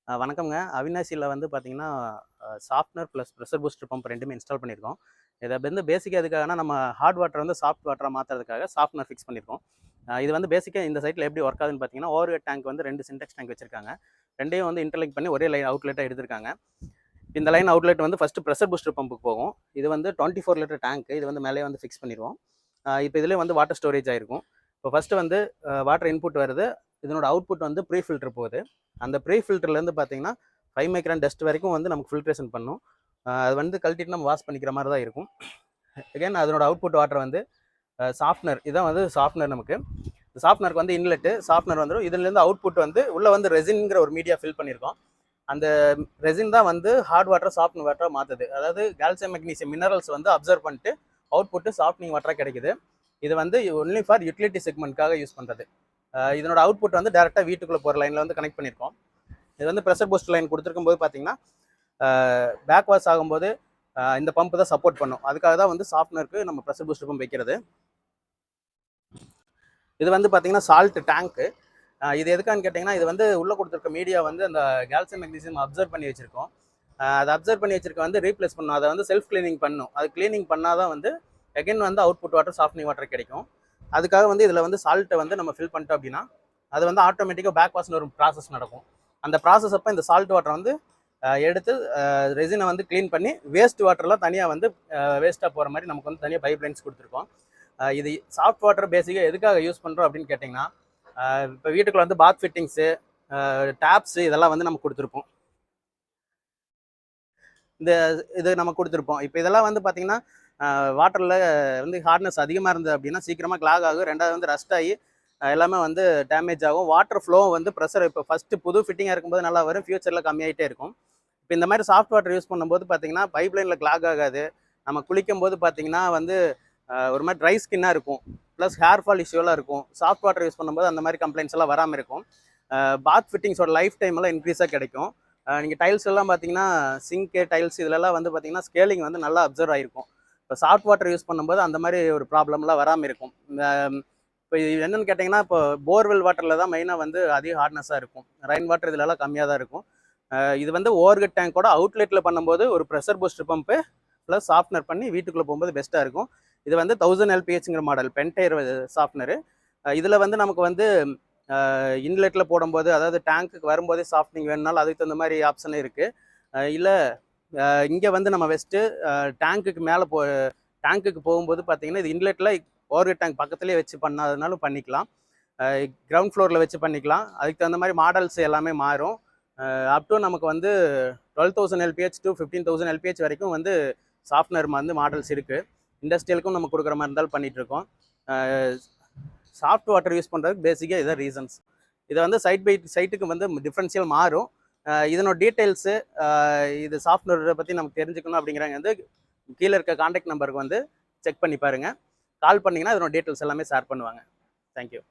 வணக்கம்ங்க. அவினாசில வந்து பார்த்தீங்கன்னா, softener plus pressure booster pump 2மே இன்ஸ்டால் பண்ணியிருக்கோம். இத வந்து பேசிக்கா எதுக்காகன்னா, நம்ம ஹார்ட் வாட்டர் வந்து சாஃப்ட் வாட்டரா மாத்துறதுக்காக சாஃப்ட்னர் ஃபிக்ஸ் பண்ணியிருக்கோம். இது வந்து பேசிக்கா இந்த சைட்ல எப்படி ஒர்க் ஆகுதுன்னு பார்த்தீங்கன்னா, ஓவர் ஹெட் டேங்க் வந்து 2 சின்டெக்ஸ் டேங்க் வச்சிருக்காங்க. 2யும் வந்து இன்டர்லிங்க் பண்ணி ஒரே லைன் அவுட்லெட்டா எடுத்திருக்காங்க. இந்த லைன் அவுட்லெட் வந்து ஃபர்ஸ்ட் ப்ரெஷர் பூஸ்டர் பம்புக்கு போகும். இது வந்து 24 லிட்டர் டேங்க். இது வந்து மேலேயே வந்து ஃபிக்ஸ் பண்ணிருவோம். இப்போ இதுலயே வந்து வாட்டர் ஸ்டோரேஜ் ஆயிருக்கும். இப்போ ஃபர்ஸ்ட் வந்து வாட்டர் இன்புட் வருது. இதனோட அவுட்புட் வந்து ப்ரீ ஃபில்டர் போகுது. அந்த ப்ரீ ஃபில்டர்லேருந்து பார்த்தீங்கன்னா 5 மைக்ரான் டஸ்ட் வரைக்கும் வந்து நமக்கு ஃபில்ட்ரேஷன் பண்ணும். அது வந்து கழட்டிட்டு நம்ம வாஷ் பண்ணிக்கிற மாதிரி தான் இருக்கும். அகைன் அதனோட அவுட்புட் வாட்டர் வந்து சாஃப்ட்னர், இதான் வந்து சாஃப்ட்னர். நமக்கு சாஃப்ட்னருக்கு வந்து இன்லெட்டு சாஃப்ட்னர் வந்துடும். இதுலேருந்து அவுட்புட் வந்து உள்ளே வந்து ரெசின்ங்கிற ஒரு மீடியா ஃபில் பண்ணியிருக்கோம். அந்த ரெசின் தான் வந்து ஹார்ட் வாட்டர் சாஃப்ட்னர் வாட்டராக மாற்றுது. அதாவது கால்சியம் மெக்னீசியம் மினரல்ஸ் வந்து அப்சர்வ் பண்ணிட்டு அவுட்புட்டு சாஃப்ட்னிங் வாட்டராக கிடைக்குது. இது வந்து ஒன்லி ஃபார் யூட்டிலிட்டி செக்மெண்ட்காக யூஸ் பண்ணுறது. இதனோட அவுட்புட் வந்து டேரெக்டாக வீட்டுக்குள்ளே போகிற லைனில் வந்து கனெக்ட் பண்ணியிருக்கோம். இது வந்து ப்ரெஷர் பூஸ்டர் லைன் கொடுத்துருக்கும் போது பார்த்தீங்கன்னா, பேக் வாஷ் ஆகும்போது இந்த பம்ப் தான் சப்போர்ட் பண்ணும். அதுக்காக தான் வந்து சாஃப்ட்னருக்கு நம்ம ப்ரெஷர் பூஸ்டர் பம்ப் வைக்கிறது. இது வந்து பார்த்தீங்கன்னா சால்ட் டேங்க்கு. இது எதுக்கான்னு கேட்டிங்கன்னா, இது வந்து உள்ளே கொடுத்துருக்க மீடியா வந்து அந்த கால்சியம் மெக்னீசியம் அப்சர்வ் பண்ணி வச்சிருக்கோம். அதை அப்சர்வ் பண்ணி வச்சிருக்க வந்து ரீப்ளேஸ் பண்ணும். அதை வந்து செல்ஃப் கிளீனிங் பண்ணும். அது கிளீனிங் பண்ணால் தான் வந்து அகைன் வந்து அவுட்புட் வாட்டர் சாஃப்ட்னிங் வாட்டர் கிடைக்கும். அதுக்காக வந்து இதில் வந்து சால்ட்டை வந்து நம்ம ஃபில் பண்ணிட்டோம் அப்படின்னா, அது வந்து ஆட்டோமேட்டிக்காக பேக் வாஷ்னு ஒரு ப்ராசஸ் நடக்கும். அந்த ப்ராசஸ் அப்போ இந்த சால்ட் வாட்டர் வந்து எடுத்து ரெசினை வந்து க்ளீன் பண்ணி வேஸ்ட் வாட்டர்லாம் தனியாக வந்து வேஸ்ட்டாக போகிற மாதிரி நமக்கு வந்து தனியாக பைப் லைன்ஸ் கொடுத்துருக்கோம். இது சாஃப்ட் வாட்டர் பேசிக்காக எதுக்காக யூஸ் பண்ணுறோம் அப்படின்னு கேட்டிங்கன்னா, இப்போ வீட்டுக்குள்ள வந்து பாத் ஃபிட்டிங்ஸு, டேப்ஸு இதெல்லாம் வந்து நம்ம கொடுத்துருப்போம். இது நம்ம கொடுத்துருப்போம். இப்போ இதெல்லாம் வந்து பார்த்தீங்கன்னா, வாட்டரில் வந்து ஹார்ட்னஸ் அதிகமாக இருந்தது அப்படின்னா சீக்கிரமாக கிளாக் ஆகும். ரெண்டாவது வந்து ரஸ்ட் ஆகி எல்லாமே வந்து டேமேஜ் ஆகும். வாட்டர் ஃப்ளோ வந்து ப்ரெஷர் இப்போ ஃபஸ்ட்டு புது ஃபிட்டிங்காக இருக்கும்போது நல்லா வரும். ஃபியூச்சரில் கம்மியாகிட்டே இருக்கும். இப்போ இந்த மாதிரி சாஃப்ட் வாட்டர் யூஸ் பண்ணும்போது பார்த்தீங்கன்னா, பைப் லைனில் கிளாக் ஆகாது. நம்ம குளிக்கும் போது பார்த்தீங்கன்னா வந்து ஒரு மாதிரி ட்ரை ஸ்கின்னாக இருக்கும். ப்ளஸ் ஹேர் ஃபால் இஷ்யூலாம் இருக்கும். சாஃப்ட் வாட்டர் யூஸ் பண்ணும்போது அந்த மாதிரி கம்ப்ளைண்ட்ஸ் எல்லாம் வராமல் இருக்கும். பாத் ஃபிட்டிங்ஸோட லைஃப் டைம் எல்லாம் இன்க்ரீஸாக கிடைக்கும். நீங்கள் டைல்ஸ் எல்லாம் பார்த்தீங்கன்னா, சிங்க்கு டைல்ஸ் இதிலெல்லாம் வந்து பார்த்தீங்கன்னா ஸ்கேலிங் வந்து நல்லா அப்சர்வ் ஆகிருக்கும். இப்போ சாஃப்ட் வாட்டர் யூஸ் பண்ணும்போது அந்த மாதிரி ஒரு ப்ராப்ளம்லாம் வராமல் இருக்கும். இப்போ இது என்னென்னு கேட்டிங்கன்னா, இப்போ போர்வெல் வாட்டரில் தான் மெயினாக வந்து அதிக ஹார்ட்னஸாக இருக்கும். ரெயின் வாட்டர் இதிலெல்லாம் கம்மியாக தான் இருக்கும். இது வந்து ஓவர்ஹெட் டேங்கோட அவுட்லெட்டில் பண்ணும்போது ஒரு pressure booster pump plus softener பண்ணி வீட்டுக்குள்ளே போகும்போது பெஸ்ட்டாக இருக்கும். இது வந்து 1000 LPHங்கிற மாடல் பென்டயர் சாஃப்ட்னரு. இதில் வந்து நமக்கு வந்து இன்லெட்டில் போடும்போது, அதாவது டேங்க்குக்கு வரும்போதே சாஃப்ட்னிங் வேணுனாலும் அதுக்கு தகுந்த மாதிரி ஆப்ஷன் இருக்குது. இல்லை இங்கே வந்து நம்ம வெஸ்ட்டு டேங்க்குக்கு மேலே டேங்க்குக்கு போகும்போது பார்த்தீங்கன்னா, இது இன்லெட்டில் ஓவர் டேங்க் பக்கத்துலேயே வச்சு பண்ணாதனாலும் பண்ணிக்கலாம். கிரவுண்ட் ஃப்ளோரில் வச்சு பண்ணிக்கலாம். அதுக்கு தகுந்த மாதிரி மாடல்ஸ் எல்லாமே மாறும். அப் டு நமக்கு வந்து 12,000 LPH டு 15,000 LPH வரைக்கும் வந்து சாஃப்ட்னர் வந்து மாடல்ஸ் இருக்குது. இண்டஸ்ட்ரியலுக்கும் நம்ம கொடுக்குற மாதிரி இருந்தாலும் பண்ணிகிட்ருக்கோம். சாஃப்ட் வாட்டர் யூஸ் பண்ணுறதுக்கு பேசிக்காக இதான் ரீசன்ஸ். இதை வந்து சைட் பை சைட்டுக்கு வந்து டிஃப்ரென்ஷியல் மாறும். இதனோட டீட்டெயில்ஸு இது சாஃப்ட்வேரை பற்றி நமக்கு தெரிஞ்சுக்கணும் அப்படிங்கிறாங்க வந்து கீழே இருக்க கான்டாக்ட் நம்பருக்கு வந்து செக் பண்ணி பாருங்கள். கால் பண்ணிங்கன்னா இதனோட டீட்டெயில்ஸ் எல்லாமே ஷேர் பண்ணுவாங்க. தேங்க்யூ.